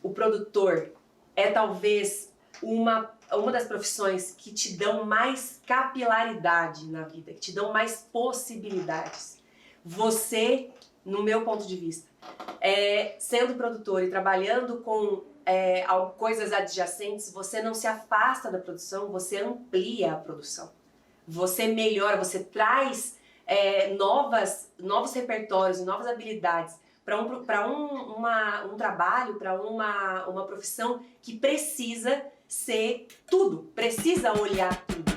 o produtor é talvez uma das profissões que te dão mais capilaridade na vida, que te dão mais possibilidades. Você, no meu ponto de vista, sendo produtor e trabalhando com coisas adjacentes, você não se afasta da produção, você amplia a produção. Você melhora, você traz novos repertórios, novas habilidades para um trabalho, para uma profissão que precisa ser tudo, precisa olhar tudo.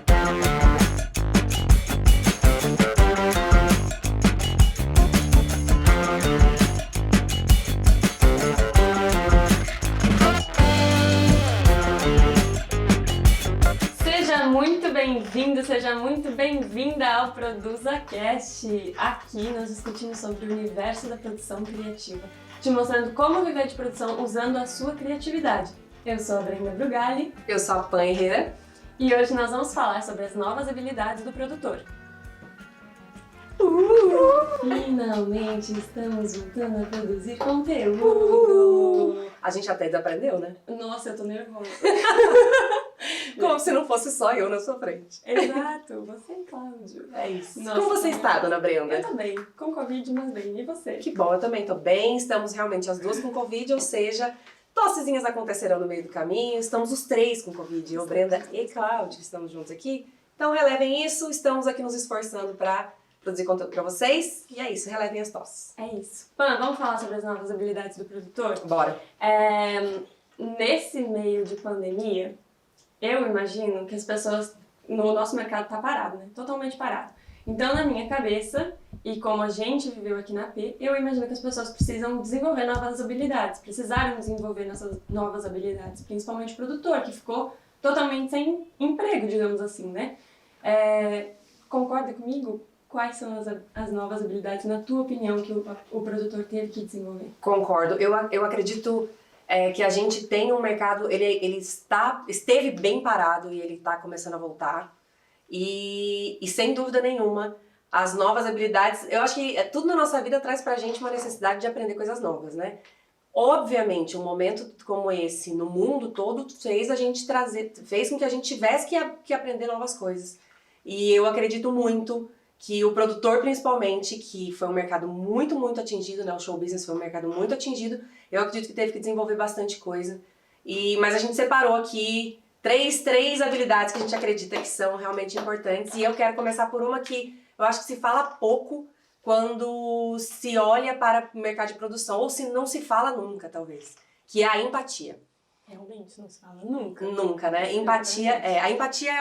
Seja muito bem-vindo, seja muito bem-vinda ao ProduzaCast. Aqui nós discutimos sobre o universo da produção criativa, te mostrando como viver de produção usando a sua criatividade. Eu sou a Brenda Brugali. Eu sou a Pan Herrera. E hoje nós vamos falar sobre as novas habilidades do produtor. Finalmente estamos voltando a produzir conteúdo. A gente até desaprendeu, né? Nossa, eu tô nervosa. Como se não fosse só eu na sua frente. Exato, você e Cláudio. É isso. Nossa, como você está, dona Brenda? Eu tô bem, com Covid, mas bem. E você? Que bom, eu também tô bem. Estamos realmente as duas com Covid, ou seja, tossezinhas acontecerão no meio do caminho. Estamos os três com Covid, eu, Brenda e Cláudio, estamos juntos aqui. Então relevem isso, estamos aqui nos esforçando para produzir conteúdo para vocês. E é isso, relevem as tosses. É isso. Pan, vamos falar sobre as novas habilidades do produtor? Bora. Nesse meio de pandemia, eu imagino que as pessoas no nosso mercado tá parado, né? Totalmente parado. Então, na minha cabeça, e como a gente viveu aqui na P, eu imagino que as pessoas precisam desenvolver novas habilidades, precisaram desenvolver essas novas habilidades, principalmente o produtor, que ficou totalmente sem emprego, digamos assim, né? Concorda comigo? Quais são as novas habilidades, na tua opinião, que o produtor teve que desenvolver? Concordo. Eu acredito que a gente tem um mercado, ele esteve bem parado e ele está começando a voltar. E sem dúvida nenhuma, as novas habilidades, eu acho que tudo na nossa vida traz pra gente uma necessidade de aprender coisas novas, né? Obviamente, um momento como esse no mundo todo fez com que a gente tivesse que aprender novas coisas. E eu acredito muito que o produtor, principalmente, que foi um mercado muito, muito atingido, né? O show business foi um mercado muito atingido, eu acredito que teve que desenvolver bastante coisa. Mas a gente separou aqui três habilidades que a gente acredita que são realmente importantes. E eu quero começar por uma que eu acho que se fala pouco quando se olha para o mercado de produção, ou se não se fala nunca, talvez, que é a empatia. Realmente, não se fala nunca. Nunca, né? A empatia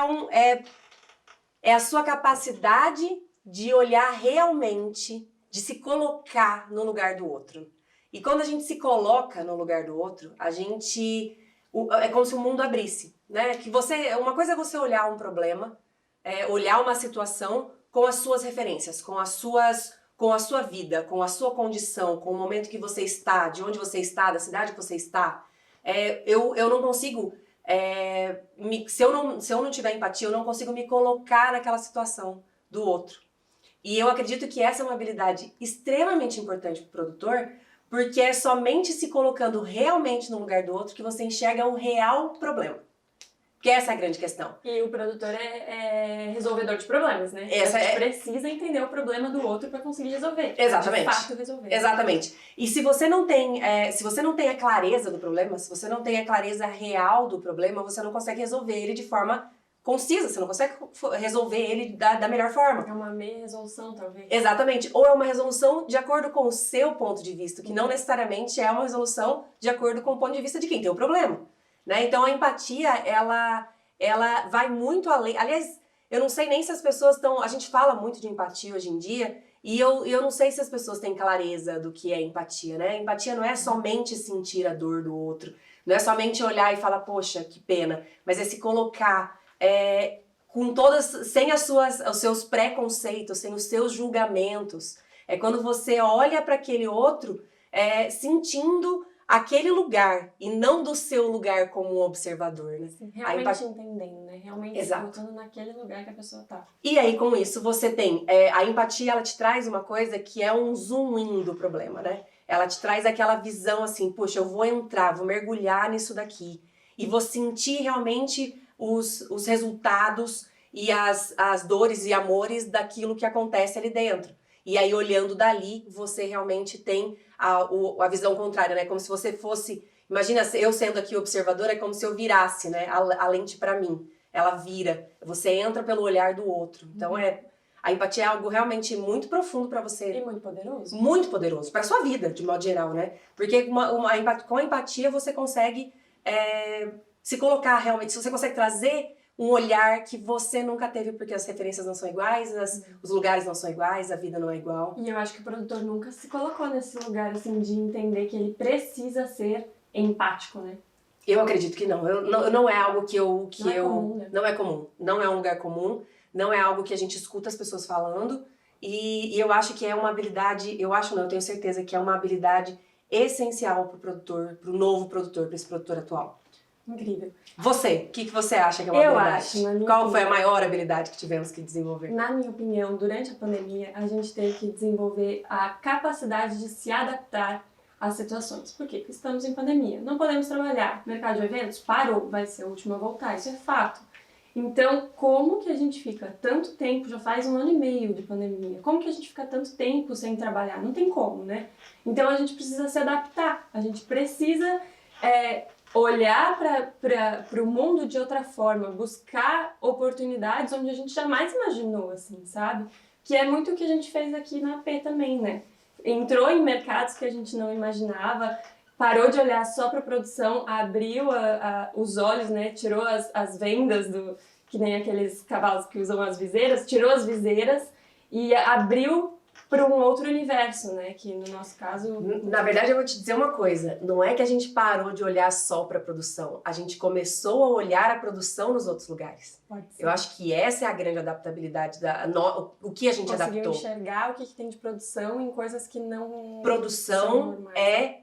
é a sua capacidade de olhar realmente, de se colocar no lugar do outro. E quando a gente se coloca no lugar do outro, é como se o mundo abrisse, né? Uma coisa é você olhar um problema, olhar uma situação com as suas referências, com a sua vida, com a sua condição, com o momento que você está, de onde você está, da cidade que você está. Eu não consigo, se eu não tiver empatia, eu não consigo me colocar naquela situação do outro. E eu acredito que essa é uma habilidade extremamente importante para o produtor, porque é somente se colocando realmente no lugar do outro que você enxerga um real problema. Que essa é a grande questão. E o produtor é resolvedor de problemas, né? A gente precisa entender o problema do outro para conseguir resolver. Exatamente. De fato resolver. Exatamente. E se você não tem a clareza do problema, se você não tem a clareza real do problema, você não consegue resolver ele de forma concisa, você não consegue resolver ele da melhor forma. É uma meia resolução, talvez. Exatamente. Ou é uma resolução de acordo com o seu ponto de vista, que não necessariamente é uma resolução de acordo com o ponto de vista de quem tem o problema. Né? Então a empatia, ela vai muito além. Aliás, eu não sei nem se as pessoas estão... A gente fala muito de empatia hoje em dia, e eu não sei se as pessoas têm clareza do que é empatia, né? Empatia não é somente sentir a dor do outro, não é somente olhar e falar, poxa, que pena, mas é se colocar com sem os seus preconceitos, sem os seus julgamentos. É quando você olha para aquele outro sentindo aquele lugar e não do seu lugar como um observador, né? Sim, realmente entendendo, né? Realmente voltando naquele lugar que a pessoa tá. E aí, com isso, você tem... a empatia, ela te traz uma coisa que é um zoom in do problema, né? ela te traz aquela visão assim, poxa, eu vou entrar, vou mergulhar nisso daqui e vou sentir realmente os resultados e as dores e amores daquilo que acontece ali dentro. E aí, olhando dali, você realmente tem a visão contrária, né? Como se você fosse... Imagina, eu sendo aqui observadora, é como se eu virasse, né? A lente pra mim. Ela vira. Você entra pelo olhar do outro. Então, a empatia é algo realmente muito profundo pra você. E muito poderoso. Muito poderoso. Pra sua vida, de modo geral, né? Porque com a empatia, você consegue se colocar realmente... Você consegue trazer um olhar que você nunca teve, porque as referências não são iguais, os lugares não são iguais, a vida não é igual. E eu acho que o produtor nunca se colocou nesse lugar, assim, de entender que ele precisa ser empático, né? Eu acredito que não. Não é algo que eu... Comum, né? Não é comum. Não é um lugar comum. Não é algo que a gente escuta as pessoas falando. E eu acho que é uma habilidade... Eu acho não, eu tenho certeza que é uma habilidade essencial pro produtor, pro novo produtor, pra esse produtor atual. Incrível. Você, o que você acha que é uma Eu habilidade? acho, na minha Qual foi a opinião- maior habilidade que tivemos que desenvolver? Na minha opinião, durante a pandemia, a gente teve que desenvolver a capacidade de se adaptar às situações. Por quê? Porque estamos em pandemia. Não podemos trabalhar. Mercado de eventos parou, vai ser o último a voltar. Isso é fato. Então, como que a gente fica tanto tempo, já faz 1 ano e meio de pandemia, como que a gente fica tanto tempo sem trabalhar? Não tem como, né? Então, a gente precisa se adaptar. A gente precisa olhar para o mundo de outra forma, buscar oportunidades onde a gente jamais imaginou, assim, sabe? Que é muito o que a gente fez aqui na AP também, né? Entrou em mercados que a gente não imaginava, parou de olhar só para a produção, abriu os olhos, né? Tirou as vendas, que nem aqueles cavalos que usam as viseiras, tirou as viseiras e abriu para um outro universo, né? Que no nosso caso... Na verdade, eu vou te dizer uma coisa. Não é que a gente parou de olhar só para a produção. A gente começou a olhar a produção nos outros lugares. Pode ser. Eu acho que essa é a grande adaptabilidade, o que a gente Conseguiu adaptou. enxergar o que tem de produção em coisas que não Produção são normais.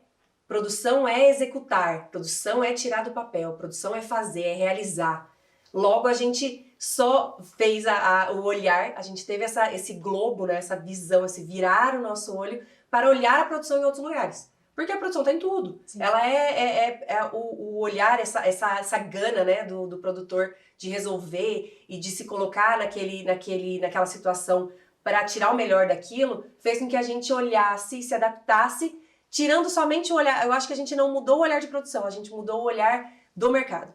Produção é executar, produção é tirar do papel, produção é fazer, é realizar. Logo, a gente só fez o olhar, a gente teve esse globo, né, essa visão, esse virar o nosso olho para olhar a produção em outros lugares. Porque a produção tem tudo. Sim. Ela é o olhar, essa gana, né, do produtor de resolver e de se colocar naquela situação para tirar o melhor daquilo, fez com que a gente olhasse, se adaptasse, tirando somente o olhar. Eu acho que a gente não mudou o olhar de produção, a gente mudou o olhar do mercado.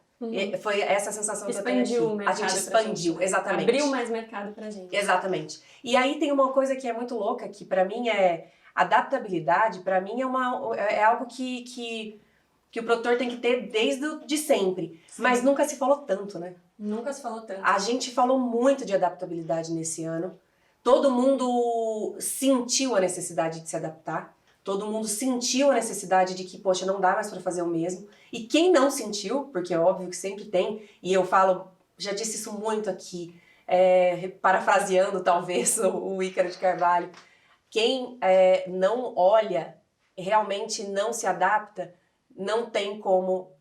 Foi essa a sensação que eu tenho aqui. Expandiu o mercado. A gente expandiu, exatamente. Abriu mais mercado pra gente. Exatamente. E aí tem uma coisa que é muito louca, que pra mim é adaptabilidade, pra mim é algo que o produtor tem que ter desde sempre. Sim. Mas nunca se falou tanto, né? Nunca se falou tanto. A gente falou muito de adaptabilidade nesse ano. Todo mundo sentiu a necessidade de se adaptar. Todo mundo sentiu a necessidade de que, poxa, não dá mais para fazer o mesmo. E quem não sentiu, porque é óbvio que sempre tem, e eu falo, já disse isso muito aqui, parafraseando talvez o Ícaro de Carvalho, quem não olha, realmente não se adapta, não tem como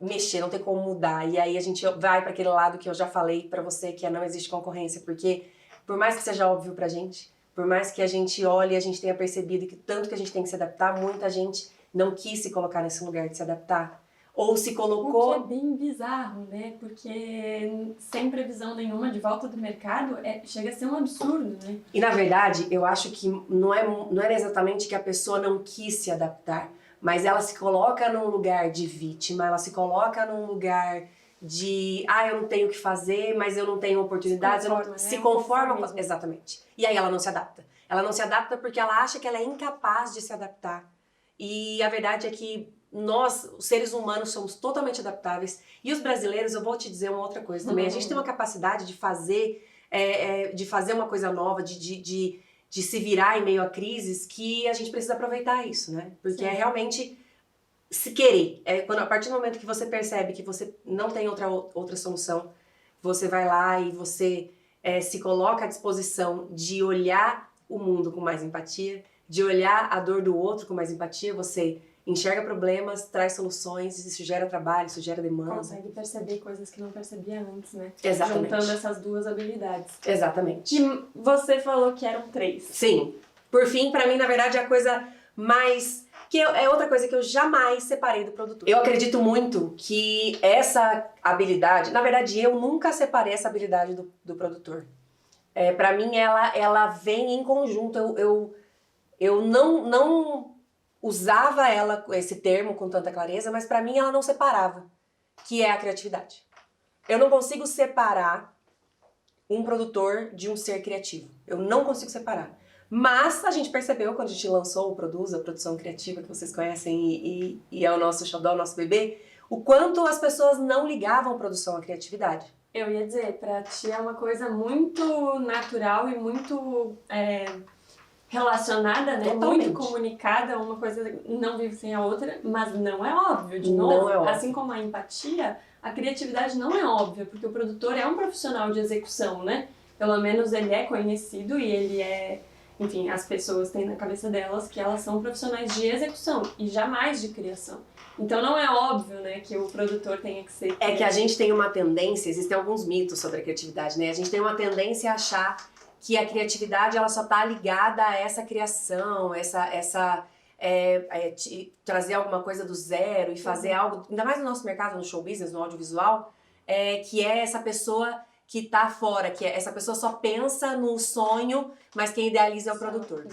mexer, não tem como mudar. E aí a gente vai para aquele lado que eu já falei para você, que não existe concorrência, porque por mais que seja óbvio pra gente, por mais que a gente olhe e a gente tenha percebido que tanto que a gente tem que se adaptar, muita gente não quis se colocar nesse lugar de se adaptar. Ou se colocou... O que é bem bizarro, né? Porque sem previsão nenhuma de volta do mercado, chega a ser um absurdo, né? E na verdade, eu acho que não é exatamente que a pessoa não quis se adaptar, mas ela se coloca num lugar de vítima, ela se coloca num lugar de, eu não tenho o que fazer, mas eu não tenho oportunidades, se conforma, né? Exatamente. E aí ela não se adapta. Ela não se adapta porque ela acha que ela é incapaz de se adaptar. E a verdade é que nós, os seres humanos, somos totalmente adaptáveis. E os brasileiros, eu vou te dizer uma outra coisa também, a gente tem uma capacidade de fazer uma coisa nova, de se virar em meio a crises, que a gente precisa aproveitar isso, né? Porque Sim. é realmente... se querer, a partir do momento que você percebe que você não tem outra solução, você vai lá e você se coloca à disposição de olhar o mundo com mais empatia, de olhar a dor do outro com mais empatia, você enxerga problemas, traz soluções, isso gera trabalho, isso gera demanda. Consegue perceber coisas que não percebia antes, né? Exatamente. Juntando essas duas habilidades. Exatamente. E você falou que eram 3. Sim. Por fim, pra mim, na verdade, a coisa mas que é outra coisa que eu jamais separei do produtor. Eu acredito muito que essa habilidade, na verdade eu nunca separei essa habilidade do produtor. Para mim ela vem em conjunto, eu não usava esse termo com tanta clareza, mas para mim ela não separava, que é a criatividade. Eu não consigo separar um produtor de um ser criativo. Eu não consigo separar. Mas a gente percebeu quando a gente lançou o Produza, a produção criativa que vocês conhecem e é o nosso xodó, o nosso bebê, o quanto as pessoas não ligavam produção à criatividade. Eu ia dizer, pra ti é uma coisa muito natural e muito relacionada, né? Totalmente. Muito comunicada, uma coisa não vive sem a outra, mas não é óbvio, de Não novo. é óbvio. Assim como a empatia, a criatividade não é óbvia, porque o produtor é um profissional de execução, né? Pelo menos ele é conhecido e ele é... Enfim, as pessoas têm na cabeça delas que elas são profissionais de execução e jamais de criação. Então não é óbvio, né, que o produtor tenha que ser... É que a gente tem uma tendência, existem alguns mitos sobre a criatividade, né? A gente tem uma tendência a achar que a criatividade ela só tá ligada a essa criação, trazer alguma coisa do zero e fazer algo, ainda mais no nosso mercado, no show business, no audiovisual, que é essa pessoa que tá fora, que essa pessoa só pensa no sonho, mas quem idealiza é o produtor.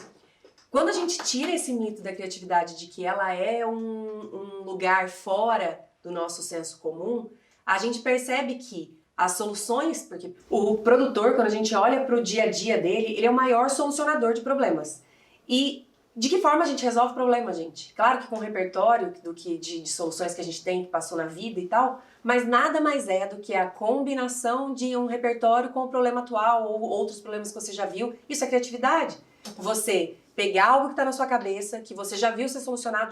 Quando a gente tira esse mito da criatividade de que ela é um lugar fora do nosso senso comum, a gente percebe que as soluções, porque o produtor, quando a gente olha para o dia a dia dele, ele é o maior solucionador de problemas. E de que forma a gente resolve problema, gente? Claro que com o repertório de soluções que a gente tem, que passou na vida e tal, mas nada mais é do que a combinação de um repertório com o problema atual ou outros problemas que você já viu. Isso é criatividade. Você pegar algo que está na sua cabeça, que você já viu ser solucionado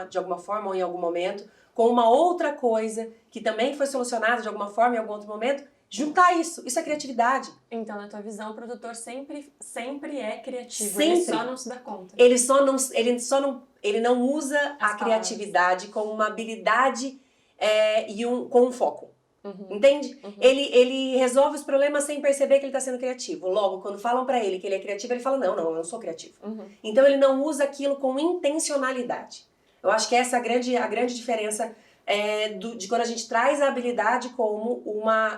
de alguma forma ou em algum momento, com uma outra coisa que também foi solucionada de alguma forma em algum outro momento, juntar isso é criatividade. Então, na tua visão, o produtor sempre é criativo, Sempre. ele só não se dá conta. Ele não usa a criatividade como uma habilidade com um foco. Entende? Uhum. Ele resolve os problemas sem perceber que ele está sendo criativo. Logo, quando falam pra ele que ele é criativo, ele fala, não, eu não sou criativo. Então ele não usa aquilo com intencionalidade. Eu acho que essa é a grande diferença de quando a gente traz a habilidade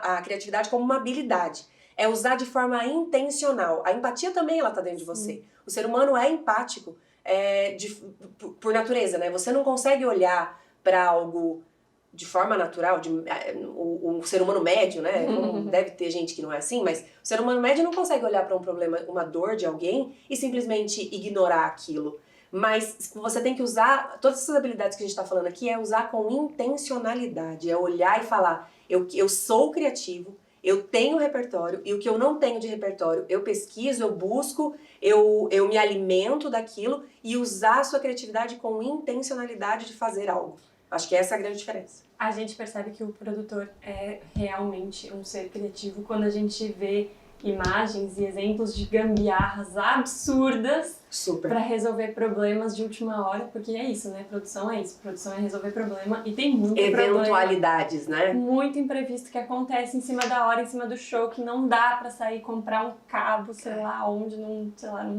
a criatividade como uma habilidade. É usar de forma intencional. A empatia também ela tá dentro de você. O ser humano é empático por natureza, né? Você não consegue olhar para algo de forma natural, o ser humano médio, né? Deve ter gente que não é assim, mas o ser humano médio não consegue olhar para um problema, uma dor de alguém e simplesmente ignorar aquilo. Mas você tem que usar, todas essas habilidades que a gente está falando aqui, é usar com intencionalidade, é olhar e falar, eu sou criativo, eu tenho repertório, e o que eu não tenho de repertório, eu pesquiso, eu busco, eu me alimento daquilo e usar a sua criatividade com intencionalidade de fazer algo. Acho que essa é a grande diferença. A gente percebe que o produtor é realmente um ser criativo quando a gente vê imagens e exemplos de gambiarras absurdas para resolver problemas de última hora, porque é isso, né? Produção é isso. Produção é resolver problema e tem muito eventualidades, né? Muito imprevisto que acontece em cima da hora, em cima do show, que não dá pra sair e comprar um cabo, sei lá onde, num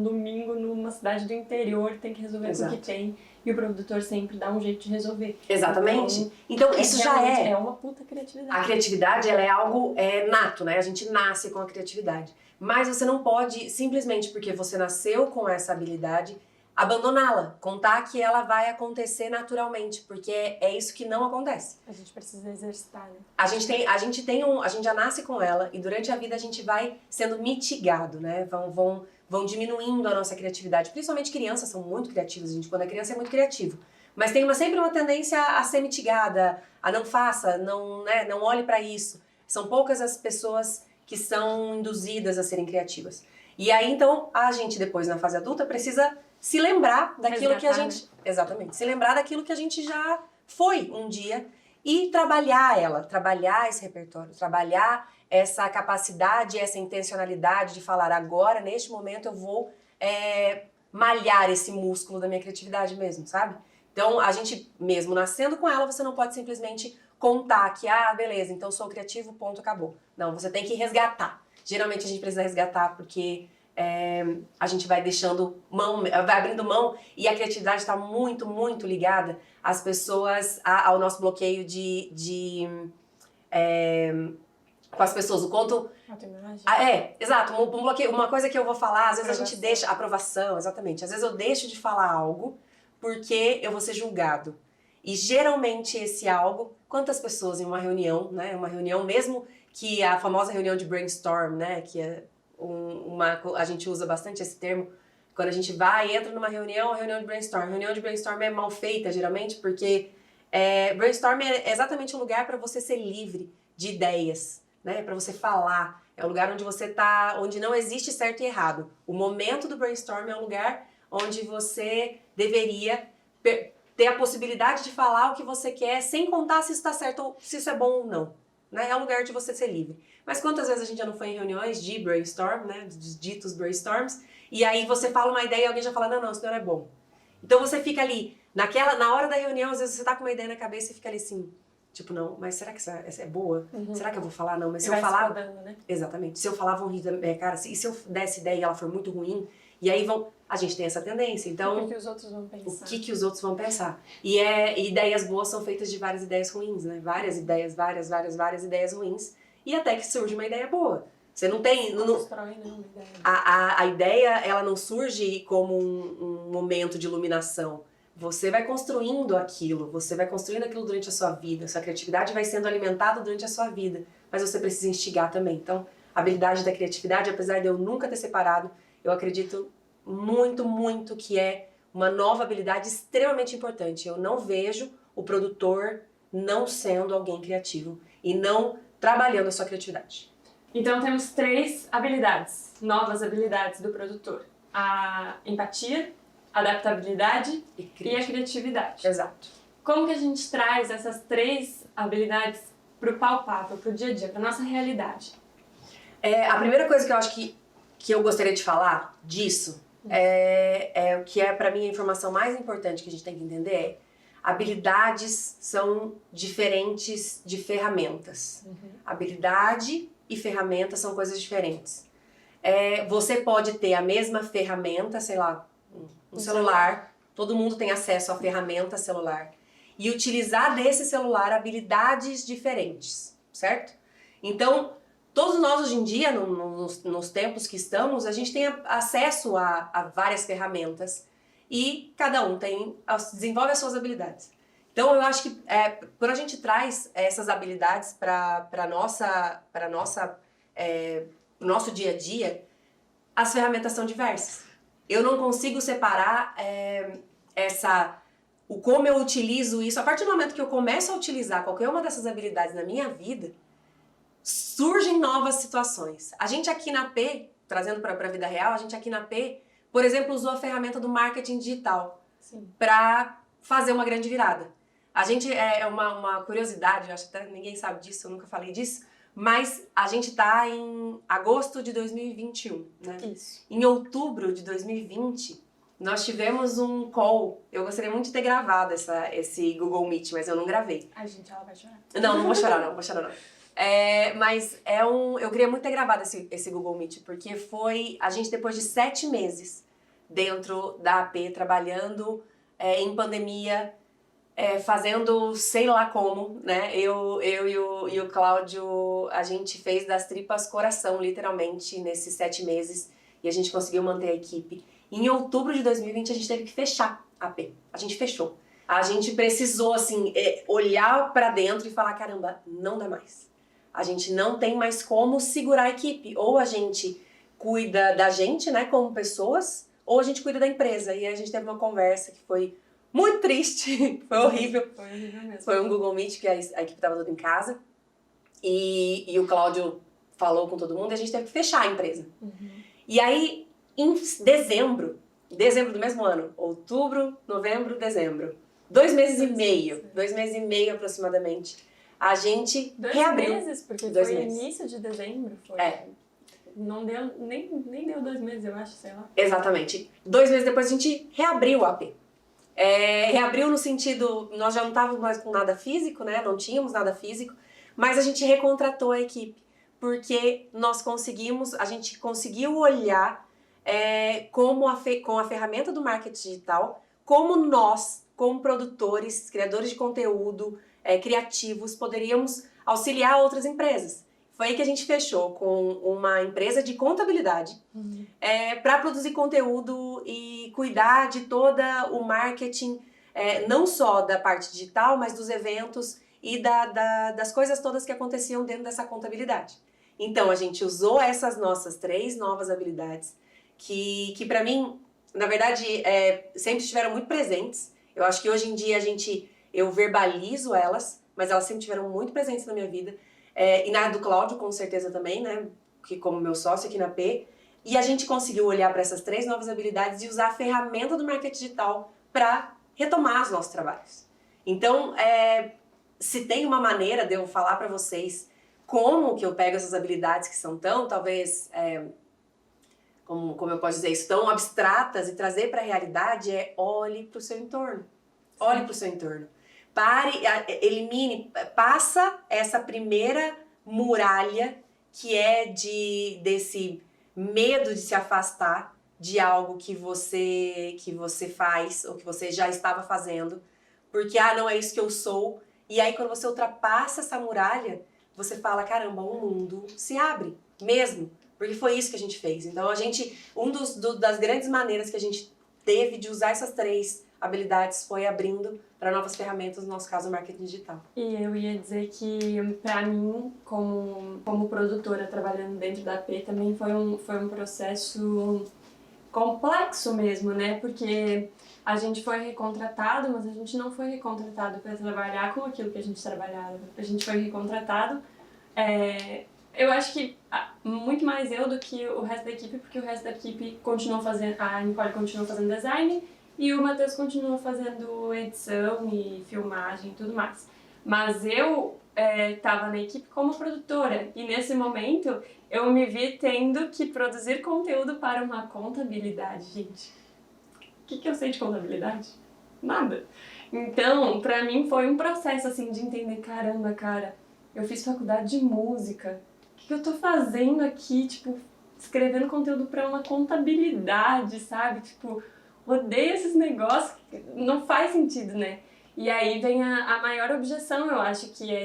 domingo, numa cidade do interior, tem que resolver o que tem. E o produtor sempre dá um jeito de resolver. Exatamente. Então isso já é uma puta criatividade. A criatividade, ela é algo nato, né? A gente nasce com a criatividade. Mas você não pode, simplesmente porque você nasceu com essa habilidade, abandoná-la. Contar que ela vai acontecer naturalmente, porque é isso que não acontece. A gente precisa exercitar, né? A gente já nasce com ela e durante a vida a gente vai sendo mitigado, né? Vão diminuindo a nossa criatividade. Principalmente crianças são muito criativas, quando é criança é muito criativo. Mas tem sempre uma tendência a ser mitigada, a não faça, não olhe para isso. São poucas as pessoas que são induzidas a serem criativas. E aí, então, a gente depois, na fase adulta, precisa se lembrar daquilo que a gente... Né? Exatamente. Se lembrar daquilo que a gente já foi um dia e trabalhar esse repertório, trabalhar essa capacidade, essa intencionalidade de falar agora, neste momento, eu vou malhar esse músculo da minha criatividade mesmo, sabe? Então, a gente, mesmo nascendo com ela, você não pode simplesmente contar que, beleza, então sou criativo, ponto, acabou. Não, você tem que resgatar. Geralmente a gente precisa resgatar porque a gente vai deixando mão, vai abrindo mão, e a criatividade está muito, muito ligada às pessoas, ao nosso bloqueio com as pessoas, o quanto... Autoimagem. Exato, um bloqueio, uma coisa que eu vou falar, às vezes a gente deixa, aprovação, exatamente, às vezes eu deixo de falar algo porque eu vou ser julgado. E geralmente esse algo, quantas pessoas em uma reunião, né, uma reunião mesmo que a famosa reunião de brainstorm, né, que é a gente usa bastante esse termo, quando a gente entra numa reunião de brainstorm. Reunião de brainstorm é mal feita, geralmente, porque brainstorm é exatamente um lugar para você ser livre de ideias, né, para você falar. É um lugar onde você tá, onde não existe certo e errado. O momento do brainstorm é um lugar onde você deveria ter a possibilidade de falar o que você quer, sem contar se isso está certo ou se isso é bom ou não. Né? É um lugar de você ser livre. Mas quantas vezes a gente já não foi em reuniões de brainstorm, né? Dos ditos brainstorms, e aí você fala uma ideia e alguém já fala, não, isso não é bom. Então você fica ali, na hora da reunião, às vezes você tá com uma ideia na cabeça e fica ali assim, tipo, não, mas será que essa é boa? Uhum. Será que eu vou falar? Não, mas se vai eu falar... podando, né? Exatamente. Se eu falar, vão rir da minha cara. E se eu der essa ideia e ela for muito ruim, e aí a gente tem essa tendência, então... O que os outros vão pensar? O que os outros vão pensar? E ideias boas são feitas de várias ideias ruins, né? Várias ideias, várias ideias ruins. E até que surge uma ideia boa. Você não tem... Não constrói nenhuma ideia. A ideia, ela não surge como um momento de iluminação. Você vai construindo aquilo durante a sua vida. Sua criatividade vai sendo alimentada durante a sua vida. Mas você precisa instigar também. Então, a habilidade da criatividade, apesar de eu nunca ter separado, eu acredito muito, muito que é uma nova habilidade extremamente importante. Eu não vejo o produtor não sendo alguém criativo e não trabalhando a sua criatividade. Então temos 3 habilidades, novas habilidades do produtor. A empatia, a adaptabilidade e a criatividade. Exato. Como que a gente traz essas 3 habilidades pro palpável, pro dia a dia, pra nossa realidade? A primeira coisa que eu acho que eu gostaria de falar disso o que é para mim a informação mais importante que a gente tem que entender habilidades são diferentes de ferramentas. Habilidade e ferramenta são coisas diferentes. Você pode ter a mesma ferramenta, sei lá, um celular, todo mundo tem acesso à ferramenta celular, e utilizar desse celular habilidades diferentes, certo? Então, todos nós hoje em dia, nos tempos que estamos, a gente tem acesso a várias ferramentas e cada um desenvolve as suas habilidades. Então eu acho que quando a gente traz essas habilidades para o nosso dia a dia, as ferramentas são diversas. Eu não consigo separar como eu utilizo isso. A partir do momento que eu começo a utilizar qualquer uma dessas habilidades na minha vida, surgem novas situações. A gente aqui na P, trazendo para a vida real, a gente aqui na P, por exemplo, usou a ferramenta do marketing digital para fazer uma grande virada. A gente, uma curiosidade, eu acho que até ninguém sabe disso, eu nunca falei disso, mas a gente está em agosto de 2021, né? Isso. Em outubro de 2020, nós tivemos um call. Eu gostaria muito de ter gravado esse Google Meet, mas eu não gravei. Ai, gente, ela vai chorar. Não vou chorar, não. Mas eu queria muito ter gravado esse Google Meet, porque foi a gente depois de 7 meses dentro da AP, trabalhando em pandemia, fazendo sei lá como, né? Eu e o Cláudio, a gente fez das tripas coração, literalmente, nesses 7 meses, e a gente conseguiu manter a equipe. Em outubro de 2020, a gente teve que fechar a AP. A gente fechou. A gente precisou, assim, olhar pra dentro e falar, caramba, não dá mais. A gente não tem mais como segurar a equipe. Ou a gente cuida da gente, né, como pessoas, ou a gente cuida da empresa. E a gente teve uma conversa que foi muito triste, foi horrível. Foi horrível mesmo. Foi um Google Meet que a equipe estava toda em casa. E o Cláudio falou com todo mundo e a gente teve que fechar a empresa. E aí, em dezembro do mesmo ano, outubro, novembro, dezembro, 2 meses e meio, 2 meses e meio aproximadamente, a gente reabriu. 2 meses, porque 2 foi meses. início de dezembro. Foi. Não deu, nem deu 2 meses, eu acho, sei lá. Exatamente. 2 meses depois a gente reabriu o AP. Reabriu no sentido, nós já não estávamos mais com nada físico, né? Não tínhamos nada físico, mas a gente recontratou a equipe, porque a gente conseguiu olhar com a ferramenta do marketing digital, como nós, como produtores, criadores de conteúdo, criativos, poderíamos auxiliar outras empresas. Foi aí que a gente fechou com uma empresa de contabilidade para produzir conteúdo e cuidar de todo o marketing, não só da parte digital, mas dos eventos e das coisas todas que aconteciam dentro dessa contabilidade. Então, a gente usou essas nossas 3 novas habilidades que para mim, na verdade, sempre estiveram muito presentes. Eu acho que hoje em dia eu verbalizo elas, mas elas sempre estiveram muito presentes na minha vida. E na do Cláudio, com certeza também, né? Que como meu sócio aqui na P. E a gente conseguiu olhar para essas 3 novas habilidades e usar a ferramenta do marketing digital para retomar os nossos trabalhos. Então, se tem uma maneira de eu falar para vocês como que eu pego essas habilidades que são tão, talvez, como eu posso dizer isso, tão abstratas e trazer para a realidade, olhe para o seu entorno. Olhe para o seu entorno. Pare, elimine, passa essa primeira muralha que desse medo de se afastar de algo que você faz ou que você já estava fazendo, porque não é isso que eu sou. E aí quando você ultrapassa essa muralha, você fala, caramba, o mundo se abre mesmo, porque foi isso que a gente fez. Então das grandes maneiras que a gente teve de usar essas 3 habilidades foi abrindo para novas ferramentas, no nosso caso, o marketing digital. E eu ia dizer que, para mim, como produtora trabalhando dentro da AP, também foi um processo complexo mesmo, né? Porque a gente foi recontratado, mas a gente não foi recontratado para trabalhar com aquilo que a gente trabalhava. A gente foi recontratado, eu acho que muito mais eu do que o resto da equipe, porque o resto da equipe continuou fazendo, a Nicole continuou fazendo design, e o Matheus continua fazendo edição e filmagem e tudo mais. Mas eu estava na equipe como produtora e nesse momento eu me vi tendo que produzir conteúdo para uma contabilidade. Gente, o que eu sei de contabilidade? Nada. Então, pra mim foi um processo assim de entender, caramba, cara, eu fiz faculdade de música. O que eu tô fazendo aqui, tipo, escrevendo conteúdo para uma contabilidade, sabe? Tipo, odeio esses negócios, não faz sentido, né? E aí vem a maior objeção, eu acho, que é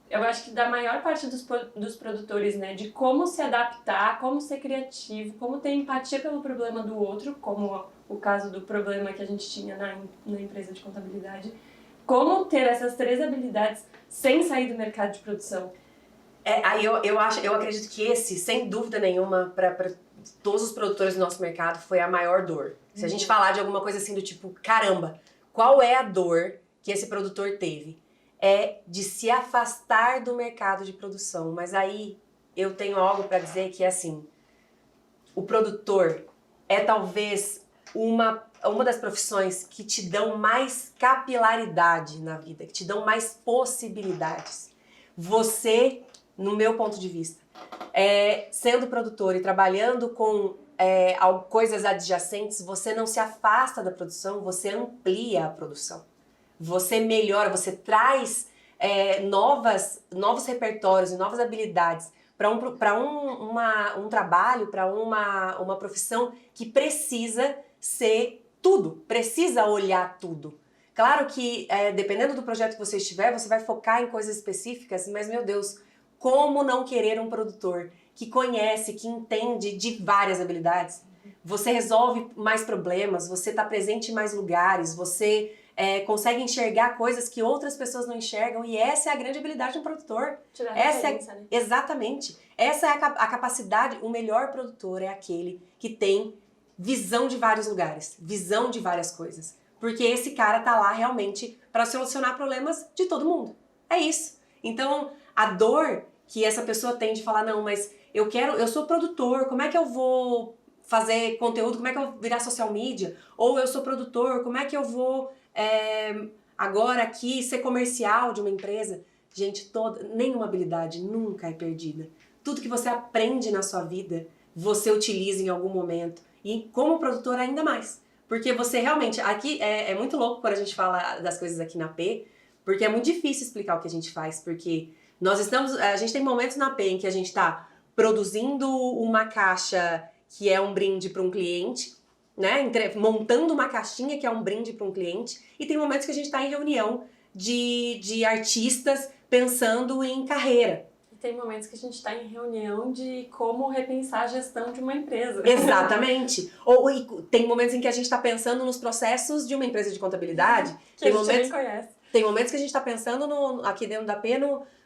eu acho que da maior parte dos produtores, né? De como se adaptar, como ser criativo, como ter empatia pelo problema do outro, como o caso do problema que a gente tinha na empresa de contabilidade. Como ter essas 3 habilidades sem sair do mercado de produção. Eu acredito que esse, sem dúvida nenhuma, para todos os produtores do nosso mercado, foi a maior dor. Se a gente falar de alguma coisa assim do tipo, caramba, qual é a dor que esse produtor teve? É de se afastar do mercado de produção. Mas aí eu tenho algo para dizer que é assim, o produtor é talvez uma das profissões que te dão mais capilaridade na vida, que te dão mais possibilidades. Você, no meu ponto de vista, sendo produtor e trabalhando com coisas adjacentes, você não se afasta da produção, você amplia a produção. Você melhora, você traz novos repertórios e novas habilidades para um trabalho, para uma profissão que precisa ser tudo, precisa olhar tudo. Claro que, dependendo do projeto que você estiver, você vai focar em coisas específicas, mas, meu Deus, como não querer um produtor que conhece, que entende de várias habilidades? Você resolve mais problemas, você está presente em mais lugares, você consegue enxergar coisas que outras pessoas não enxergam, e essa é a grande habilidade de um produtor. Né? Exatamente. Essa é a capacidade. O melhor produtor é aquele que tem visão de vários lugares, visão de várias coisas. Porque esse cara tá lá realmente para solucionar problemas de todo mundo. É isso. Então, a dor que essa pessoa tem de falar, não, mas eu sou produtor, como é que eu vou fazer conteúdo, como é que eu vou virar social media? Ou eu sou produtor, como é que eu vou agora aqui ser comercial de uma empresa? Gente, nenhuma habilidade nunca é perdida. Tudo que você aprende na sua vida, você utiliza em algum momento. E como produtor ainda mais. Porque você realmente, aqui é muito louco quando a gente fala das coisas aqui na P, porque é muito difícil explicar o que a gente faz, porque a gente tem momentos na P em que a gente está produzindo uma caixa que é um brinde para um cliente, né? Montando uma caixinha que é um brinde para um cliente, e tem momentos que a gente está em reunião de artistas pensando em carreira. E tem momentos que a gente está em reunião de como repensar a gestão de uma empresa. Exatamente. E tem momentos em que a gente está pensando nos processos de uma empresa de contabilidade. Que a gente nem conhece. Tem momentos que a gente está pensando aqui dentro da P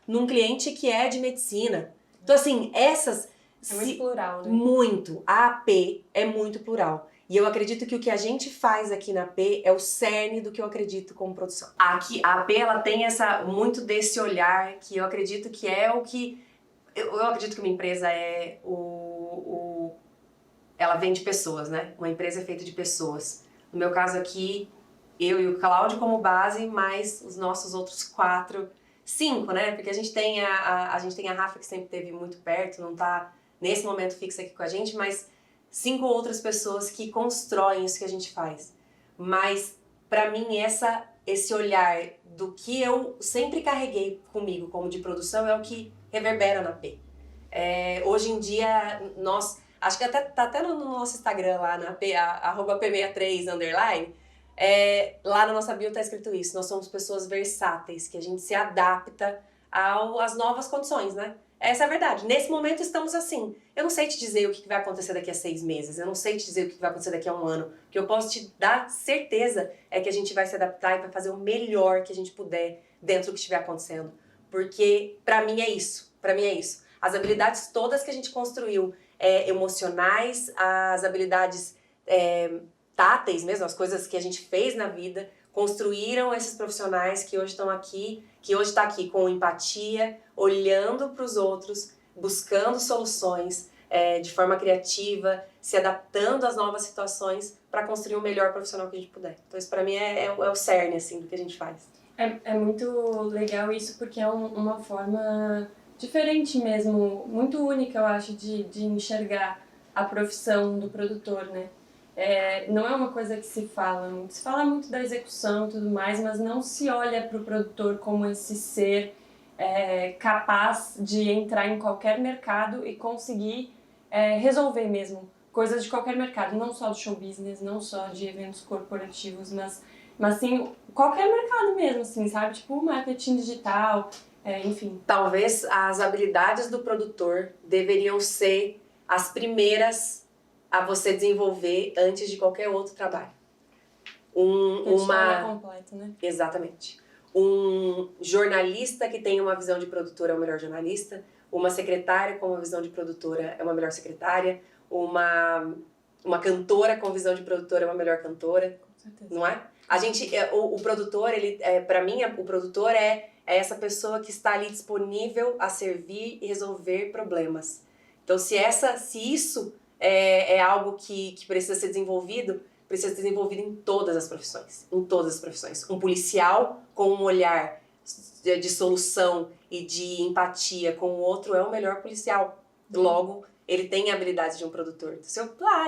num cliente que é de medicina. Então, assim, essas... É muito plural, né? Muito. A AP é muito plural. E eu acredito que o que a gente faz aqui na AP é o cerne do que eu acredito como produção. Aqui, a AP, ela tem muito desse olhar que eu acredito que é o que... Eu acredito que uma empresa é ela vem de pessoas, né? Uma empresa é feita de pessoas. No meu caso aqui, eu e o Cláudio como base, mais os nossos outros 5, né? Porque a gente tem a gente tem a Rafa, que sempre esteve muito perto, não tá nesse momento fixa aqui com a gente, mas 5 outras pessoas que constroem isso que a gente faz. Mas, pra mim, esse olhar do que eu sempre carreguei comigo como de produção é o que reverbera na P. Hoje em dia, acho que tá até no nosso Instagram lá, na P, @P63_, lá na nossa bio tá escrito isso, nós somos pessoas versáteis, que a gente se adapta às novas condições, né? Essa é a verdade. Nesse momento estamos assim. Eu não sei te dizer o que vai acontecer daqui a 6 meses, eu não sei te dizer o que vai acontecer daqui a 1 ano. O que eu posso te dar certeza é que a gente vai se adaptar e vai fazer o melhor que a gente puder dentro do que estiver acontecendo. Porque pra mim é isso. As habilidades todas que a gente construiu, emocionais, as habilidades táteis mesmo, as coisas que a gente fez na vida, construíram esses profissionais que hoje estão aqui, que hoje está aqui com empatia, olhando para os outros, buscando soluções de forma criativa, se adaptando às novas situações para construir o melhor profissional que a gente puder. Então isso para mim é o cerne assim, do que a gente faz. É muito legal isso porque é uma forma diferente mesmo, muito única eu acho de enxergar a profissão do produtor, né? Não é uma coisa que se fala muito da execução e tudo mais, mas não se olha para o produtor como esse ser capaz de entrar em qualquer mercado e conseguir resolver mesmo coisas de qualquer mercado, não só do show business, não só de eventos corporativos, mas sim qualquer mercado mesmo, assim, sabe? Tipo marketing digital, enfim. Talvez as habilidades do produtor deveriam ser as primeiras a você desenvolver antes de qualquer outro trabalho. Completo, né? Exatamente. Um jornalista que tem uma visão de produtora é o melhor jornalista, uma secretária com uma visão de produtora é uma melhor secretária, uma cantora com visão de produtora é uma melhor cantora, com certeza. Não é? A gente, o produtor, para mim, o produtor é essa pessoa que está ali disponível a servir e resolver problemas. Então, se isso é algo que precisa ser desenvolvido em todas as profissões. Em todas as profissões. Um policial com um olhar de solução e de empatia com o outro é o melhor policial. Logo, ele tem a habilidade de um produtor.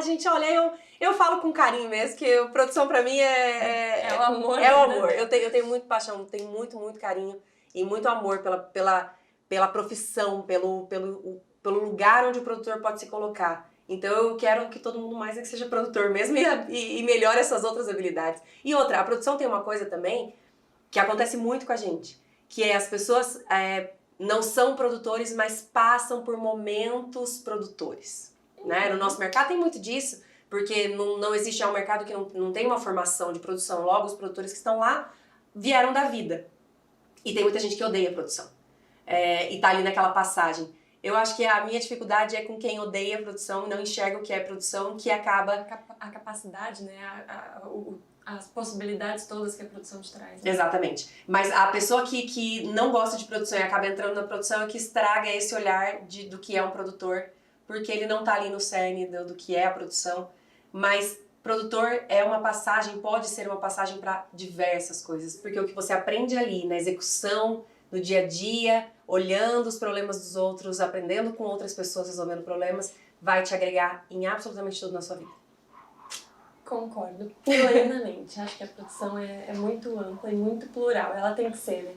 Gente, olha, eu falo com carinho mesmo, que a produção pra mim é o amor. É o amor. Eu tenho muito paixão, tenho muito, muito carinho e muito amor pela profissão, pelo lugar onde o produtor pode se colocar. Então eu quero que todo mundo mais que seja produtor mesmo e melhore essas outras habilidades. E outra, a produção tem uma coisa também que acontece muito com a gente, que é as pessoas não são produtores, mas passam por momentos produtores. Né? No nosso mercado tem muito disso, porque não existe um mercado que não tem uma formação de produção. Logo, os produtores que estão lá vieram da vida. E tem muita gente que odeia a produção. E tá ali naquela passagem. Eu acho que a minha dificuldade é com quem odeia a produção e não enxerga o que é produção, que acaba... A capacidade, né? As possibilidades todas que a produção te traz. Né? Exatamente. Mas a pessoa que não gosta de produção e acaba entrando na produção é que estraga esse olhar do que é um produtor, porque ele não tá ali no cerne do que é a produção. Mas produtor é uma passagem, pode ser uma passagem para diversas coisas, porque o que você aprende ali na execução, no dia a dia, olhando os problemas dos outros, aprendendo com outras pessoas, resolvendo problemas, vai te agregar em absolutamente tudo na sua vida. Concordo plenamente. Acho que a produção é muito ampla e muito plural. Ela tem que ser, né?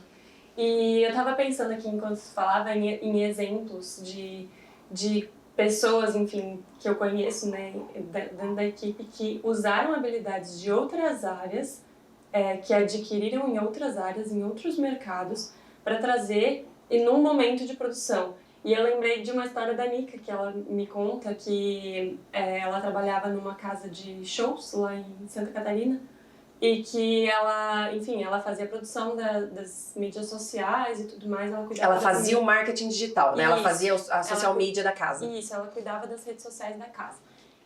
E eu tava pensando aqui, enquanto você falava, em exemplos de pessoas, enfim, que eu conheço, né, dentro da equipe, que usaram habilidades de outras áreas, que adquiriram em outras áreas, em outros mercados, para trazer num momento de produção. E eu lembrei de uma história da Nika, que ela me conta que ela trabalhava numa casa de shows lá em Santa Catarina, e que ela, enfim, ela fazia a produção das mídias sociais e tudo mais. Ela fazia o marketing digital, né? Ela Isso. fazia a social media da casa. Isso, ela cuidava das redes sociais da casa.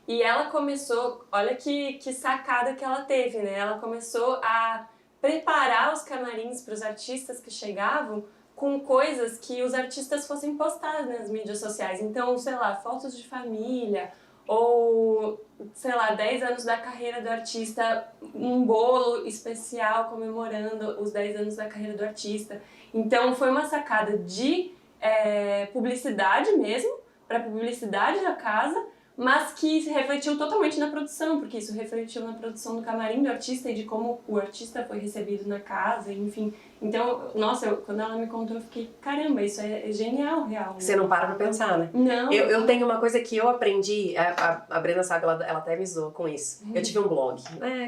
E ela começou, olha que sacada que ela teve, né? Ela começou a preparar os camarins para os artistas que chegavam com coisas que os artistas fossem postar nas mídias sociais. Então, sei lá, fotos de família, ou, sei lá, 10 anos da carreira do artista, um bolo especial comemorando os 10 anos da carreira do artista. Então, foi uma sacada de publicidade mesmo, para publicidade da casa, mas que se refletiu totalmente na produção, porque isso refletiu na produção do camarim do artista e de como o artista foi recebido na casa, enfim. Então, nossa, quando ela me contou, eu fiquei, caramba, isso é genial, real. Né? Você não para pra pensar, né? Não. Eu tenho uma coisa que eu aprendi, a Brena sabe, ela até me zoou com isso. Eu tive um blog.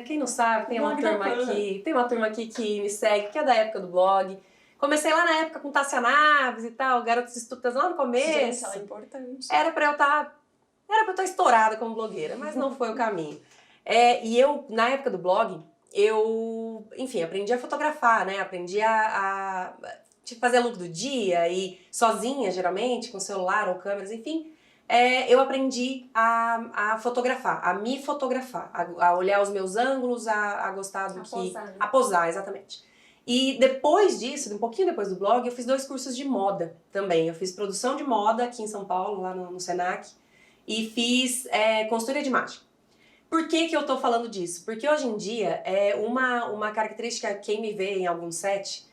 Quem não sabe, tem uma turma aqui que me segue, que é da época do blog. Comecei lá na época com Tássia Naves e tal, Garotas Estudas lá no começo. Gente, ela é importante. Era pra eu estar estourada como blogueira, mas não foi o caminho. E eu, na época do blog, enfim, aprendi a fotografar, né? Aprendi a fazer look do dia e sozinha, geralmente, com celular ou câmeras, enfim. Eu aprendi a fotografar, a me fotografar, a olhar os meus ângulos, a gostar do que... Posar, né? A posar, exatamente. E depois disso, um pouquinho depois do blog, eu fiz 2 cursos de moda também. Eu fiz produção de moda aqui em São Paulo, lá no Senac, e fiz consultoria de imagem. Por que eu tô falando disso? Porque hoje em dia, uma característica, quem me vê em algum set,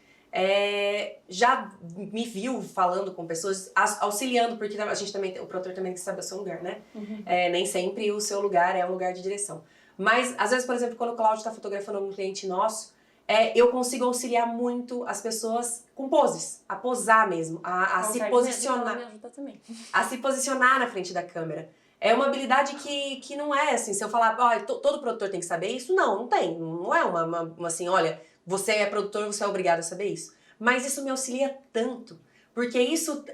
já me viu falando com pessoas, auxiliando, porque a gente também, o produtor também tem que saber o seu lugar, né? Uhum. Nem sempre o seu lugar é um lugar de direção. Mas, às vezes, por exemplo, quando o Cláudio está fotografando um cliente nosso, eu consigo auxiliar muito as pessoas com poses, a posar mesmo, a se posicionar. Me ajuda também. A se posicionar na frente da câmera. É uma habilidade que não é assim, se eu falar, todo produtor tem que saber isso, não tem. Não é uma assim, olha, você é produtor, você é obrigado a saber isso. Mas isso me auxilia tanto, porque isso,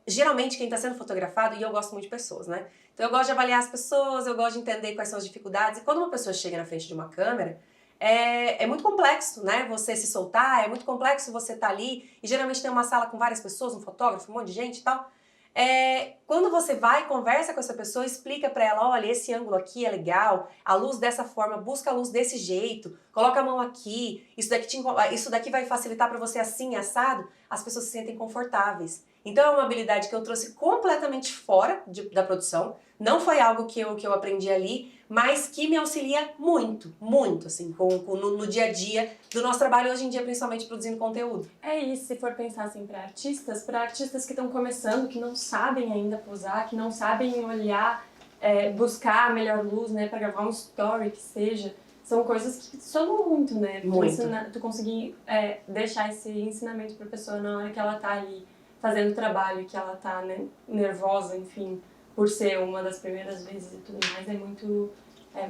geralmente quem está sendo fotografado, e eu gosto muito de pessoas, né? Então eu gosto de avaliar as pessoas, eu gosto de entender quais são as dificuldades, e quando uma pessoa chega na frente de uma câmera, é muito complexo, né? Você se soltar, é muito complexo você estar ali, e geralmente tem uma sala com várias pessoas, um fotógrafo, um monte de gente e tal. Quando você vai, conversa com essa pessoa, explica pra ela, olha, esse ângulo aqui é legal, a luz dessa forma, busca a luz desse jeito, coloca a mão aqui, isso daqui vai facilitar pra você assim, assado, as pessoas se sentem confortáveis. Então é uma habilidade que eu trouxe completamente fora da produção, não foi algo que eu aprendi ali, mas que me auxilia muito, muito, assim, no dia a dia do nosso trabalho hoje em dia, principalmente produzindo conteúdo. É isso, se for pensar assim para artistas que estão começando, que não sabem ainda posar, que não sabem olhar, buscar a melhor luz, né, para gravar um story que seja, são coisas que somam muito, né? Muito. Tu conseguir deixar esse ensinamento para a pessoa na hora que ela tá ali fazendo o trabalho, que ela tá, né, nervosa, enfim, por ser uma das primeiras vezes e tudo mais, é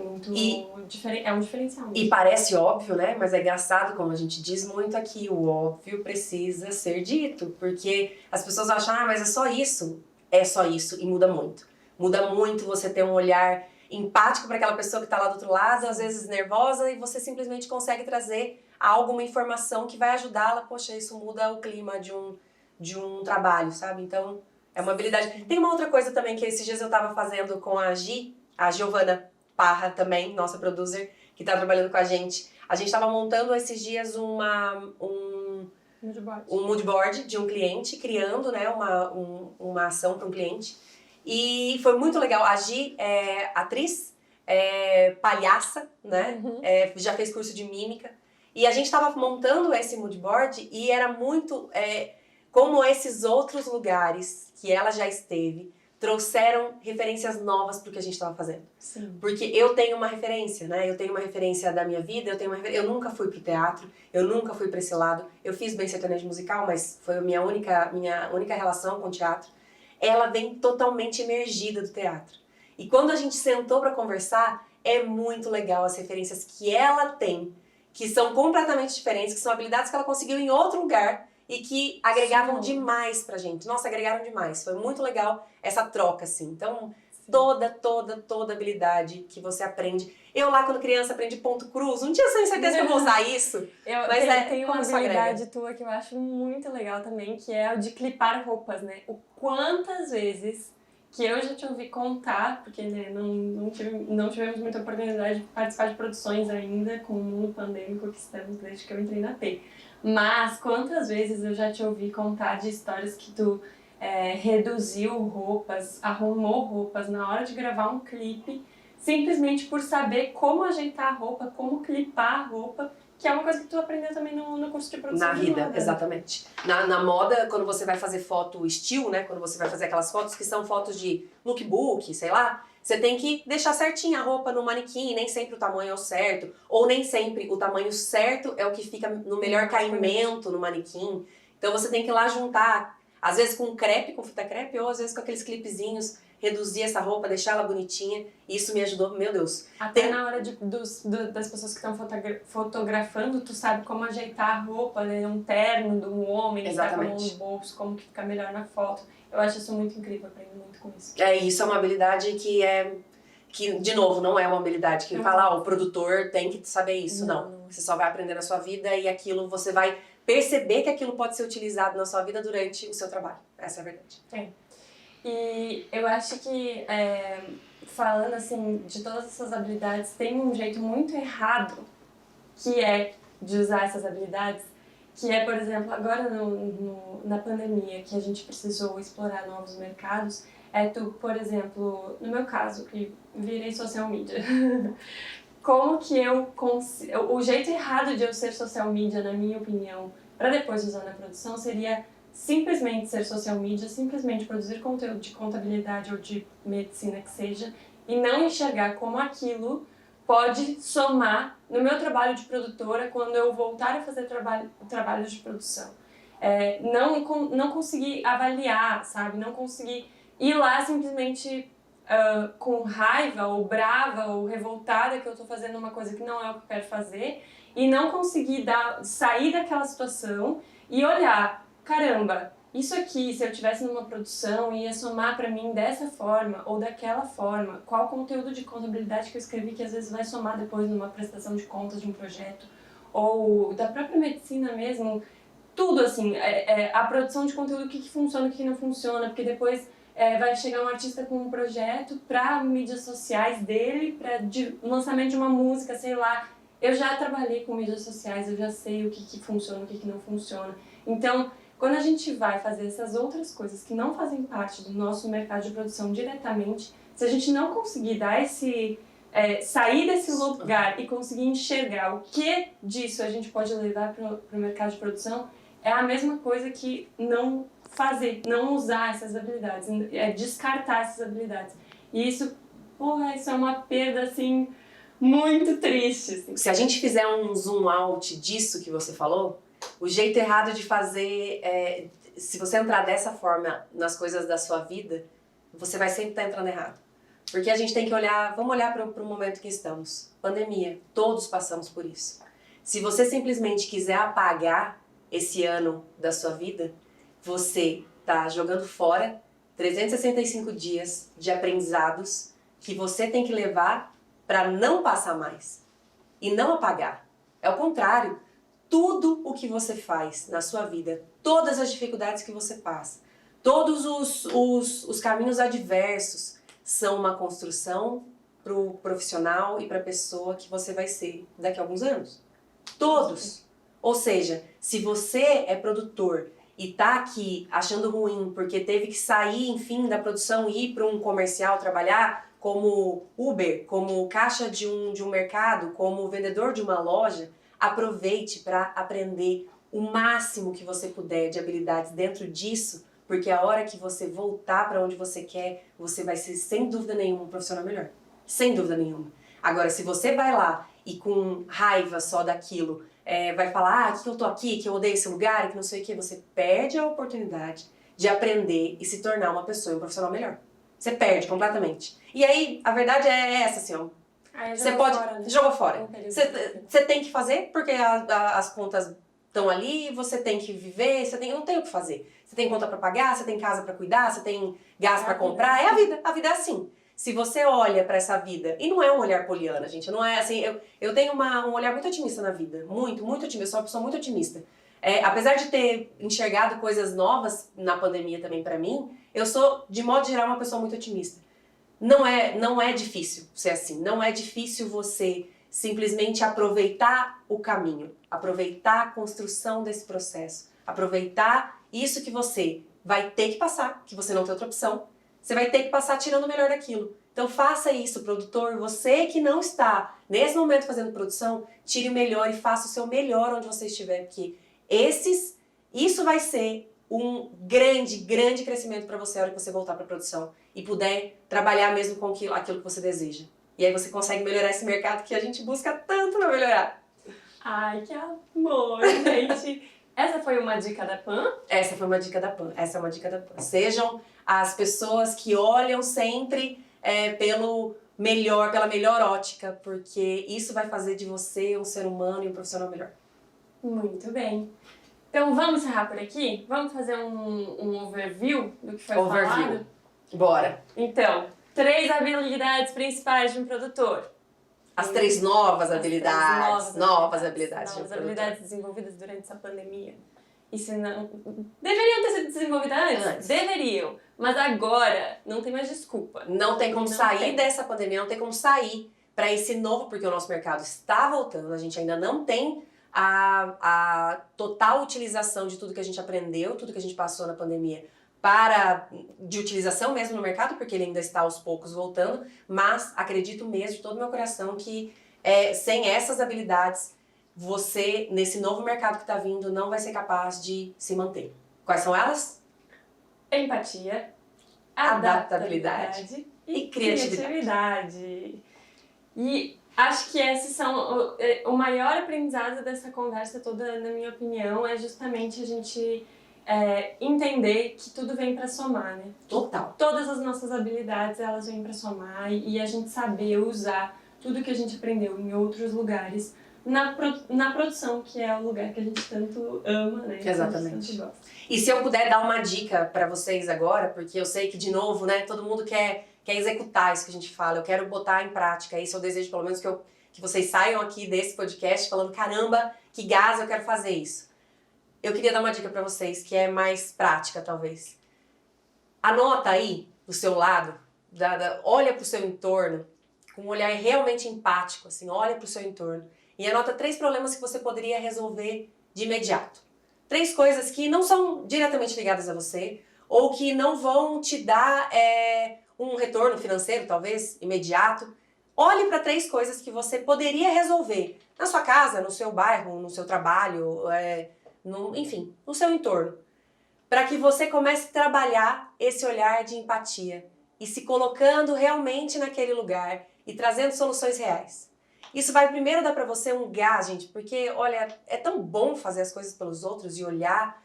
um diferencial mesmo. E parece óbvio, né? Mas é engraçado, como a gente diz muito aqui, o óbvio precisa ser dito, porque as pessoas acham, mas é só isso. É só isso, e muda muito. Muda muito você ter um olhar empático para aquela pessoa que está lá do outro lado, às vezes nervosa, e você simplesmente consegue trazer alguma informação que vai ajudá-la. Poxa, isso muda o clima de um trabalho, sabe? Então, é uma habilidade. Tem uma outra coisa também que esses dias eu estava fazendo com a Giovana Parra também, nossa producer, que tá trabalhando com a gente. A gente tava montando esses dias um mood board de um cliente, criando, né, uma ação para um cliente. E foi muito legal. A Gi é atriz, palhaça, né? Já fez curso de mímica. E a gente tava montando esse mood board e era muito como esses outros lugares que ela já esteve trouxeram referências novas pro que a gente estava fazendo. Sim. Porque eu tenho uma referência, né? Eu tenho uma referência da minha vida, eu nunca fui pro teatro, eu nunca fui pra esse lado. Eu fiz bem sertanejo musical, mas foi a minha única relação com o teatro. ela vem totalmente emergida do teatro. E quando a gente sentou para conversar, é muito legal as referências que ela tem, que são completamente diferentes, que são habilidades que ela conseguiu em outro lugar e que agregavam demais pra gente. Nossa, agregaram demais. Foi muito legal essa troca, assim. Então, toda habilidade que você aprende. Eu lá, quando criança, aprendi ponto cruz. Não tinha certeza que eu vou usar isso. Mas tem uma como isso agrega. habilidade tua que eu acho muito legal também, que é o de clipar roupas, né? O quantas vezes que eu já te ouvi contar, porque né, não tivemos muita oportunidade de participar de produções ainda com o mundo pandêmico que estamos desde que eu entrei na T. Mas quantas vezes eu já te ouvi contar de histórias que tu reduziu roupas, arrumou roupas na hora de gravar um clipe, simplesmente por saber como ajeitar a roupa, como clipar a roupa, que é uma coisa que tu aprendeu também no curso de produção na de vida, moda. exatamente. Na moda, quando você vai fazer foto estilo, né? Quando você vai fazer aquelas fotos que são fotos de lookbook, sei lá, você tem que deixar certinha a roupa no manequim, nem sempre o tamanho é o certo, ou nem sempre o tamanho certo é o que fica no melhor caimento no manequim. Então você tem que ir lá juntar, às vezes com crepe, com fita crepe, ou às vezes com aqueles clipezinhos, reduzir essa roupa, deixar ela bonitinha. Isso me ajudou, meu Deus. Até na hora das pessoas que estão fotografando, tu sabe como ajeitar a roupa, né? Um terno de um homem, que tá com a mão no bolso, como que fica melhor na foto. Eu acho isso muito incrível, aprendo muito com isso. Isso é uma habilidade que, de novo, não é uma habilidade que fala, o produtor tem que saber isso. Não. Você só vai aprender na sua vida e aquilo você vai perceber que aquilo pode ser utilizado na sua vida durante o seu trabalho. Essa é a verdade. E eu acho que, falando assim, de todas essas habilidades, tem um jeito muito errado que é de usar essas habilidades, que é, por exemplo, agora na pandemia, que a gente precisou explorar novos mercados, por exemplo, no meu caso, que virei social media, como que eu consigo... O jeito errado de eu ser social media, na minha opinião, para depois usar na produção, seria simplesmente ser social media, simplesmente produzir conteúdo de contabilidade ou de medicina que seja, e não enxergar como aquilo pode somar no meu trabalho de produtora quando eu voltar a fazer trabalhos de produção. Não conseguir avaliar, sabe? Não conseguir ir lá simplesmente com raiva ou brava ou revoltada que eu estou fazendo uma coisa que não é o que eu quero fazer e não conseguir sair daquela situação e olhar, caramba, isso aqui, se eu estivesse numa produção, ia somar para mim dessa forma ou daquela forma. Qual conteúdo de contabilidade que eu escrevi que às vezes vai somar depois numa prestação de contas de um projeto ou da própria medicina mesmo. Tudo assim, a produção de conteúdo, o que funciona, o que não funciona, porque depois vai chegar um artista com um projeto para mídias sociais dele, para lançamento de uma música, sei lá. Eu já trabalhei com mídias sociais, eu já sei o que funciona, o que não funciona. Então, quando a gente vai fazer essas outras coisas que não fazem parte do nosso mercado de produção diretamente, se a gente não conseguir dar sair desse lugar e conseguir enxergar o que disso a gente pode levar para o mercado de produção, é a mesma coisa que não usar essas habilidades, descartar essas habilidades. E isso é uma perda, assim, muito triste. Assim. Se a gente fizer um zoom out disso que você falou, o jeito errado de fazer, se você entrar dessa forma nas coisas da sua vida, você vai sempre estar entrando errado. Porque a gente tem que olhar, vamos olhar para o momento que estamos. Pandemia, todos passamos por isso. Se você simplesmente quiser apagar esse ano da sua vida, você está jogando fora 365 dias de aprendizados que você tem que levar para não passar mais e não apagar. É o contrário. Tudo o que você faz na sua vida, todas as dificuldades que você passa, todos os caminhos adversos são uma construção para o profissional e para a pessoa que você vai ser daqui a alguns anos. Todos. Ou seja, se você é produtor e tá aqui achando ruim porque teve que sair, enfim, da produção e ir para um comercial trabalhar como Uber, como caixa de um mercado, como vendedor de uma loja, aproveite para aprender o máximo que você puder de habilidades dentro disso, porque a hora que você voltar para onde você quer, você vai ser, sem dúvida nenhuma, um profissional melhor. Sem dúvida nenhuma. Agora, se você vai lá e com raiva só daquilo, vai falar, que eu tô aqui, que eu odeio esse lugar, que não sei o que, você perde a oportunidade de aprender e se tornar uma pessoa e um profissional melhor. Você perde completamente. E aí, a verdade é essa, assim, ó. Você pode... Fora, né? Jogou fora. Você tem que fazer, porque as contas estão ali, você tem que viver, não tem o que fazer. Você tem conta pra pagar, você tem casa pra cuidar, você tem gás pra comprar. É a vida é assim. Se você olha pra essa vida, e não é um olhar poliana, gente, não é assim, eu tenho um olhar muito otimista na vida, muito otimista, eu sou uma pessoa muito otimista. Apesar de ter enxergado coisas novas na pandemia também pra mim, eu sou, de modo geral, uma pessoa muito otimista. Não é difícil ser assim, não é difícil você simplesmente aproveitar o caminho, aproveitar a construção desse processo, aproveitar isso que você vai ter que passar, que você não tem outra opção, você vai ter que passar tirando o melhor daquilo. Então faça isso, produtor, você que não está nesse momento fazendo produção, tire o melhor e faça o seu melhor onde você estiver, porque isso vai ser um grande crescimento para você a hora que você voltar para a produção e puder trabalhar mesmo com aquilo que você deseja. E aí você consegue melhorar esse mercado que a gente busca tanto para melhorar. Ai, que amor, gente! Essa foi uma dica da Pan? Essa foi uma dica da Pan. Essa é uma dica da Pan. Sejam as pessoas que olham sempre pela melhor ótica, porque isso vai fazer de você um ser humano e um profissional melhor. Muito bem. Então vamos encerrar por aqui? Vamos fazer um overview do que foi falado? Bora. Então, 3 habilidades principais de um produtor. As 3 novas habilidades. Novas habilidades desenvolvidas durante essa pandemia. E se não... Deveriam ter sido desenvolvidas antes? Deveriam. Mas agora não tem mais desculpa. Não tem como sair dessa pandemia, não tem como sair para esse novo, porque o nosso mercado está voltando, a gente ainda não tem a total utilização de tudo que a gente aprendeu, tudo que a gente passou na pandemia de utilização mesmo no mercado, porque ele ainda está aos poucos voltando, mas acredito mesmo de todo o meu coração que sem essas habilidades, você, nesse novo mercado que está vindo, não vai ser capaz de se manter. Quais são elas? Empatia, adaptabilidade e criatividade. E acho que esses são o maior aprendizado dessa conversa toda, na minha opinião, é justamente a gente entender que tudo vem para somar, né? Total. Todas as nossas habilidades, elas vêm para somar e a gente saber usar tudo que a gente aprendeu em outros lugares na produção, que é o lugar que a gente tanto ama, né? Exatamente. E se eu puder dar uma dica para vocês agora, porque eu sei que, de novo, né, todo mundo quer executar isso que a gente fala, eu quero botar em prática, esse é o desejo, pelo menos, que vocês saiam aqui desse podcast falando, caramba, que gás, eu quero fazer isso. Eu queria dar uma dica para vocês, que é mais prática, talvez. Anota aí, do seu lado, olha pro seu entorno, com um olhar realmente empático, assim, olha pro seu entorno, e anota 3 problemas que você poderia resolver de imediato. 3 coisas que não são diretamente ligadas a você, ou que não vão te dar um retorno financeiro, talvez, imediato. Olhe para 3 coisas que você poderia resolver na sua casa, no seu bairro, no seu trabalho, enfim, no seu entorno. Para que você comece a trabalhar esse olhar de empatia e se colocando realmente naquele lugar e trazendo soluções reais. Isso vai primeiro dar para você um gás, gente, porque, olha, é tão bom fazer as coisas pelos outros e olhar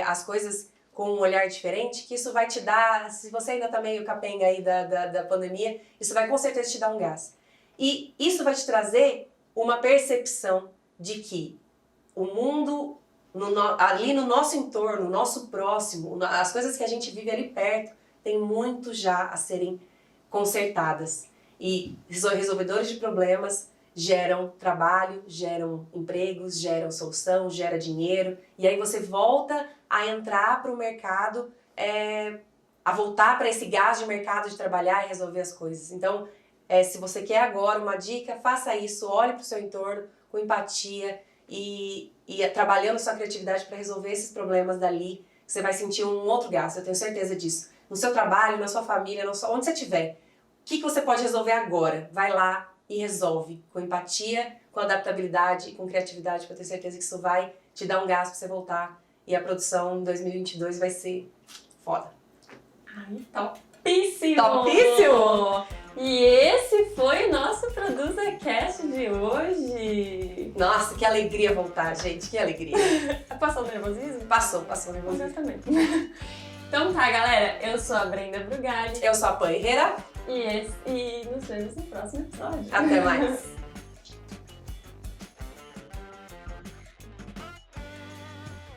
as coisas com um olhar diferente, que isso vai te dar, se você ainda tá meio capenga aí da pandemia, isso vai com certeza te dar um gás. E isso vai te trazer uma percepção de que o mundo, ali no nosso entorno, no nosso próximo, as coisas que a gente vive ali perto, tem muito já a serem consertadas. E resolvedores de problemas geram trabalho, geram empregos, geram solução, gera dinheiro, e aí você volta a entrar para o mercado, a voltar para esse gás de mercado de trabalhar e resolver as coisas. Então, se você quer agora uma dica, faça isso, olhe para o seu entorno com empatia e trabalhando sua criatividade para resolver esses problemas dali, você vai sentir um outro gás, eu tenho certeza disso. No seu trabalho, na sua família, onde você estiver. O que você pode resolver agora? Vai lá e resolve com empatia, com adaptabilidade e com criatividade, porque eu tenho certeza que isso vai te dar um gás para você voltar e a produção em 2022 vai ser foda. Ai, topíssimo! Topíssimo! E esse foi o nosso ProduzaCast de hoje. Nossa, que alegria voltar, gente, que alegria. Passou o nervosismo? Passou o nervosismo. Exatamente. Então tá, galera, eu sou a Brenda Brugali Eu sou a Pan Herrera. e nos vemos no próximo episódio. Até mais.